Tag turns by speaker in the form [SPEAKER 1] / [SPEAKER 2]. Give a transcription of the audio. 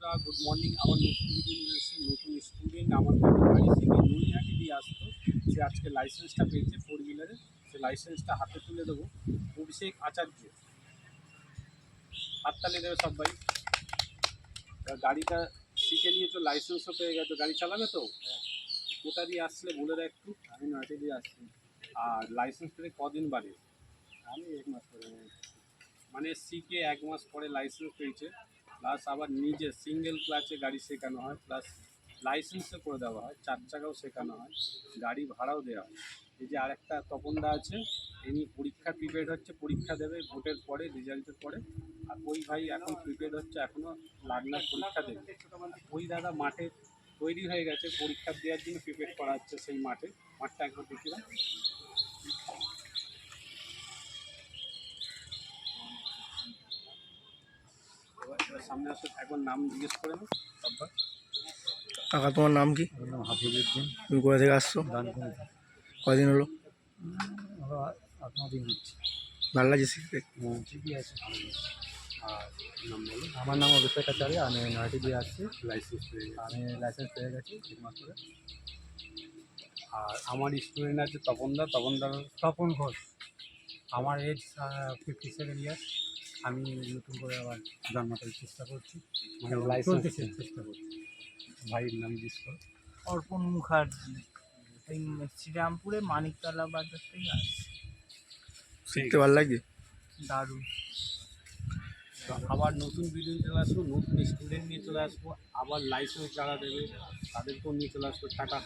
[SPEAKER 1] নমস্কার, good morning. আমার নতুন নতুন স্টুডেন্ট আমার কাছে গাড়ি শিখে নৈহাটি দিয়ে আসতো। সে আজকে লাইসেন্সটা পেয়েছে 4 হুইলারে। সে লাইসেন্সটা হাতে তুলে দেবো। অভিষেক আচার্য, হাততালি দেবে সবাই। গাড়িটা শিখে নিয়ে তো লাইসেন্সও পেয়ে গেছে, গাড়ি চালাবে তো? কোথা দিয়ে আসলে বলে দেয় একটু।
[SPEAKER 2] আমি নয়টি দিয়ে আসছি।
[SPEAKER 1] আর লাইসেন্স পেতে কদিন বাদে?
[SPEAKER 2] আমি 1 মাস করে
[SPEAKER 1] মানে শিখে 1 মাস পরে লাইসেন্স পেয়েছে, প্লাস আবার নিজে সিঙ্গেল ক্লাচে গাড়ি শেখানো হয়, প্লাস লাইসেন্সও করে দেওয়া হয়, 4 চাকাও শেখানো হয়, গাড়ি ভাড়াও দেওয়া হয়। এই যে আরেকটা তপনদা আছে, ইনি পরীক্ষা প্রিপেয়ার হচ্ছে, পরীক্ষা দেবে ভোটের পরে, রেজাল্টের পরে। আর ওই ভাই এখন প্রিপেয়ার হচ্ছে, এখনও লাগনার পরীক্ষা দেবে। ওই দাদা মাঠে তৈরি হয়ে গেছে, পরীক্ষা দেওয়ার জন্য প্রিপেয়ার করা হচ্ছে সেই মাঠটা একবার দেখিলাম। এবার সামনে আসো, একবার নাম জিজ্ঞেস করে নাও সব্বার।
[SPEAKER 3] কাকা তোমার নাম কি?
[SPEAKER 2] আমার নাম হাফিজউদ্দিন।
[SPEAKER 3] তুমি কোথা থেকে আসছো?
[SPEAKER 2] দানকুনি।
[SPEAKER 3] কদিন হলো?
[SPEAKER 2] আমরা 8-9 দিন হচ্ছে।
[SPEAKER 3] ভালো লাগছে শিখতে?
[SPEAKER 2] ঠিকই আছে।
[SPEAKER 1] আর নাম বলো।
[SPEAKER 2] আমার নাম অভিষেক আচার্য, আমি নয়টি দিয়ে আসছি।
[SPEAKER 1] লাইসেন্স পেয়ে গেছে।
[SPEAKER 2] আমি লাইসেন্স পেয়ে গেছি 1 মাস করে।
[SPEAKER 1] আর আমার স্টুডেন্ট আছে তপনদার
[SPEAKER 2] তপন ঘোষ। আমার এজ 57 ইয়ার্স। আমি নতুন করে আবার জন্মাতে চেষ্টা করছি,
[SPEAKER 1] মানে
[SPEAKER 2] এবং
[SPEAKER 1] লাইসেন্স
[SPEAKER 2] চলতে চেষ্টা করছি।
[SPEAKER 1] ভাইয়ের নাম জিজ্ঞেস করো।
[SPEAKER 4] অর্পণ মুখার্জি, এই শ্রীরামপুরে মানিকতলা বাজার থেকে আসছে।
[SPEAKER 3] শিখতে ভালো লাগছে?
[SPEAKER 4] দারুণ।
[SPEAKER 1] তো আবার নতুন ভিডিও চলে আসবো, নতুন স্টুডেন্ট নিয়ে চলে আসবো, আবার লাইসেন্স যারা দেবে তাদেরকেও নিয়ে চলে আসবো। টাটা।